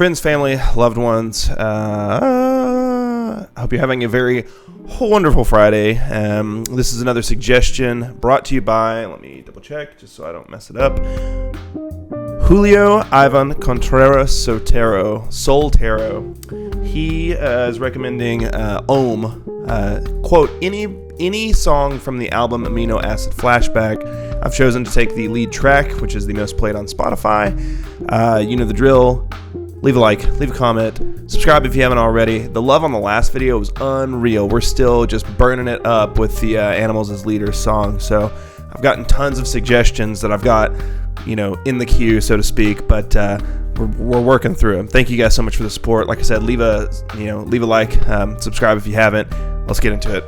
friends, family, loved ones. I hope you're having a very wonderful Friday. This is another suggestion brought to you by, let me double check just so I don't mess it up, Julio Ivan Contreras Soltero. He is recommending Ohm, quote, any song from the album Amino Acid Flashback. I've chosen to take the lead track, which is the most played on Spotify. You know the drill. Leave a like, leave a comment, subscribe if you haven't already. The love on the last video was unreal. We're still just burning it up with the Animals as Leaders song. So I've gotten tons of suggestions that I've got, in the queue, so to speak. But we're working through them. Thank you guys so much for the support. Like I said, leave a like, subscribe if you haven't. Let's get into it.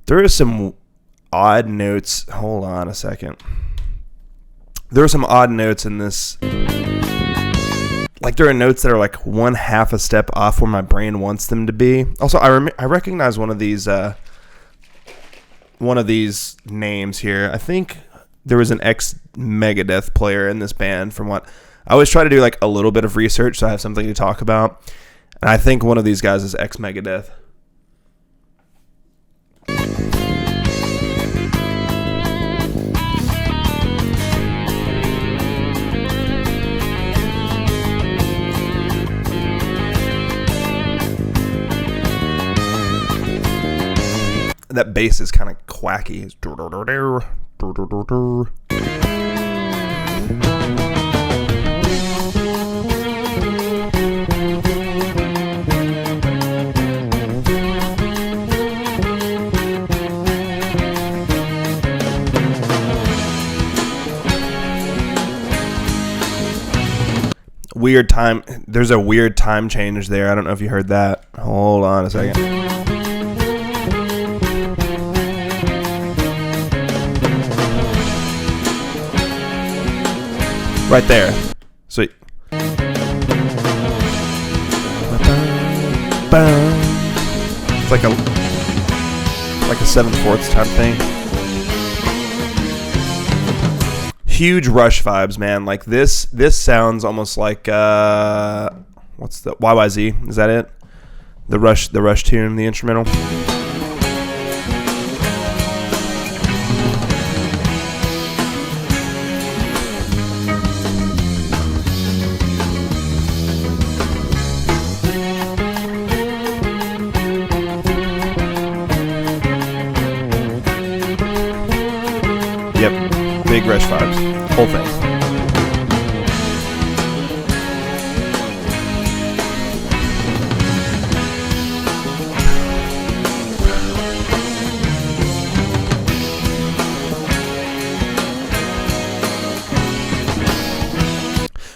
There are some odd notes. Hold on a second. There are some odd notes in this. Like, there are notes that are like one half a step off where my brain wants them to be. Also, I recognize one of these names here. I think there was an ex-Megadeth player in this band. From what I always try to do, like a little bit of research so I have something to talk about. And I think one of these guys is ex-Megadeth. That bass is kind of quacky. Weird time. There's a weird time change there. I don't know if you heard that. Hold on a second. Right there. Sweet. It's like a 7/4 type thing. Huge Rush vibes, man. Like this sounds almost like what's the YYZ? Is that it? The Rush tune, the instrumental. Yep, big Rush vibes, whole thing.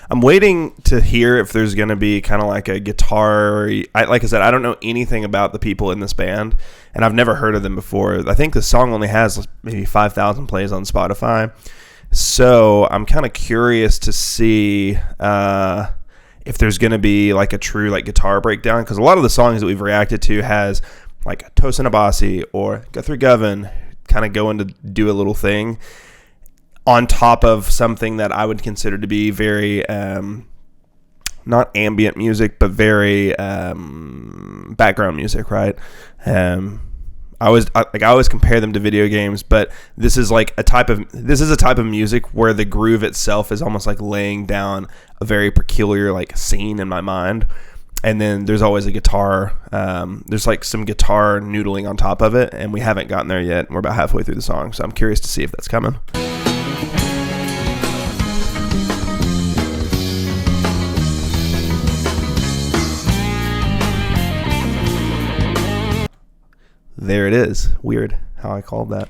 I'm waiting to hear if there's going to be kind of like a guitar. Like I said, I don't know anything about the people in this band, and I've never heard of them before. I think the song only has maybe 5,000 plays on Spotify. So I'm kind of curious to see if there's going to be like a true like guitar breakdown, because a lot of the songs that we've reacted to has like Tosin Abasi or Guthrie Govan kind of going to do a little thing on top of something that I would consider to be very, not ambient music, but very background music, right? I always compare them to video games, but this is a type of music where the groove itself is almost like laying down a very peculiar like scene in my mind, and then there's always a guitar. There's like some guitar noodling on top of it, and we haven't gotten there yet. We're about halfway through the song, so I'm curious to see if that's coming. There it is. Weird how I called that.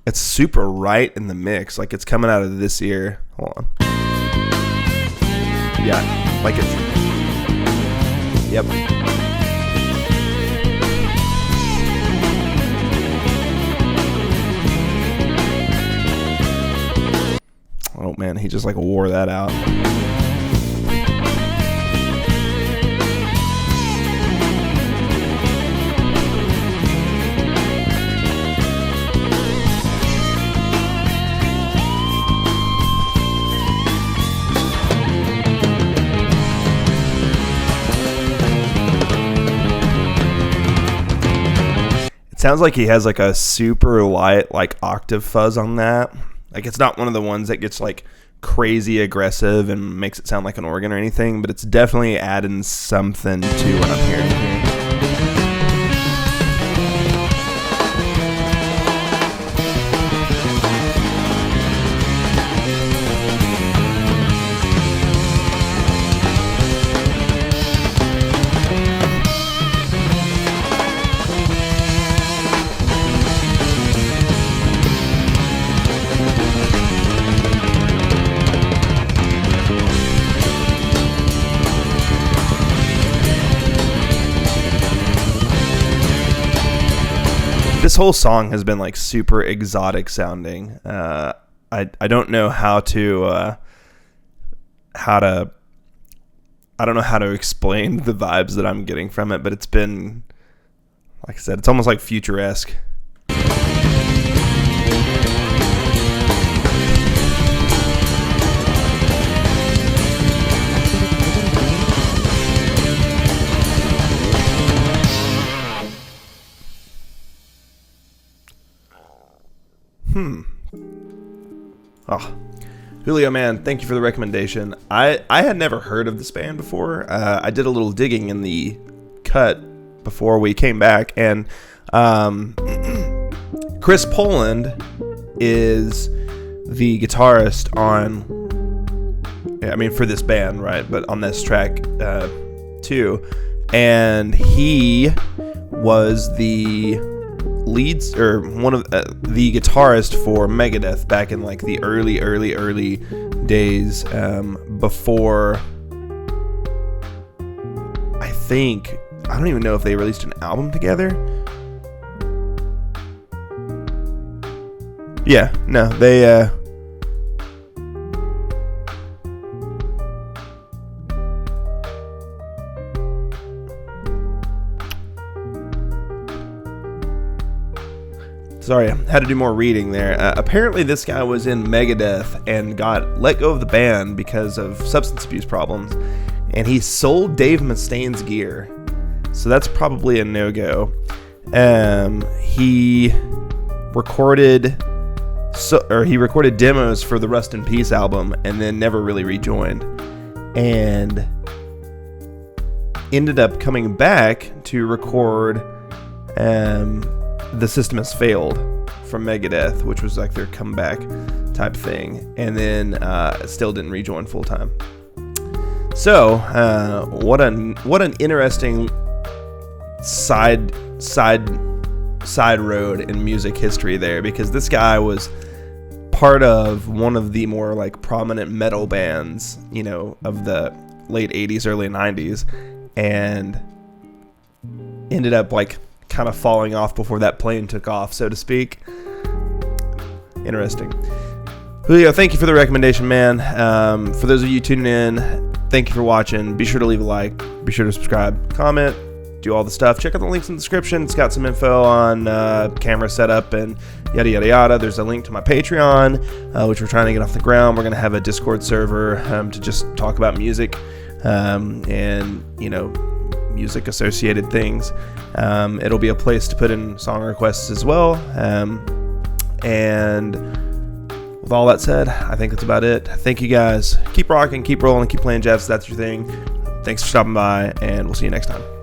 It's super right in the mix. Like it's coming out of this ear. Hold on. Yeah. Like it's. Yep. man. He just like wore that out. Sounds like he has like a super light like octave fuzz on that. Like it's not one of the ones that gets like crazy aggressive and makes it sound like an organ or anything, but it's definitely adding something to what I'm hearing here. This whole song has been like super exotic sounding. I don't know how to I don't know how to explain the vibes that I'm getting from it, but it's been, like I said, it's almost like futuresque. Oh, Julio, man, thank you for the recommendation. I had never heard of this band before. I did a little digging in the cut before we came back, and Chris Poland is the guitarist on, I mean, for this band, right? But on this track too, and he was the leads or one of the guitarist for Megadeth back in like the early days, before I don't even know if they released an album together. Yeah, no, they sorry, I had to do more reading there. Apparently this guy was in Megadeth and got let go of the band because of substance abuse problems, and he sold Dave Mustaine's gear, so that's probably a no-go. He recorded demos for the Rust in Peace album and then never really rejoined, and ended up coming back to record The System Has Failed from Megadeth, which was like their comeback type thing, and then still didn't rejoin full time. So what an interesting side road in music history there, because this guy was part of one of the more like prominent metal bands, you know, of the late 80s, early 90s, and ended up like kind of falling off before that plane took off, so to speak. Interesting. Julio, thank you for the recommendation, man. For those of you tuning in, thank you for watching. Be sure to leave a like, be sure to subscribe, comment, do all the stuff. Check out the links in the description. It's got some info on camera setup and yada yada yada. There's a link to my Patreon, which we're trying to get off the ground. We're going to have a Discord server to just talk about music and, you know, music associated things. It'll be a place to put in song requests as well. And with all that said, I think that's about it. Thank you guys. Keep rocking, keep rolling, keep playing jazz if that's your thing. Thanks for stopping by, and we'll see you next time.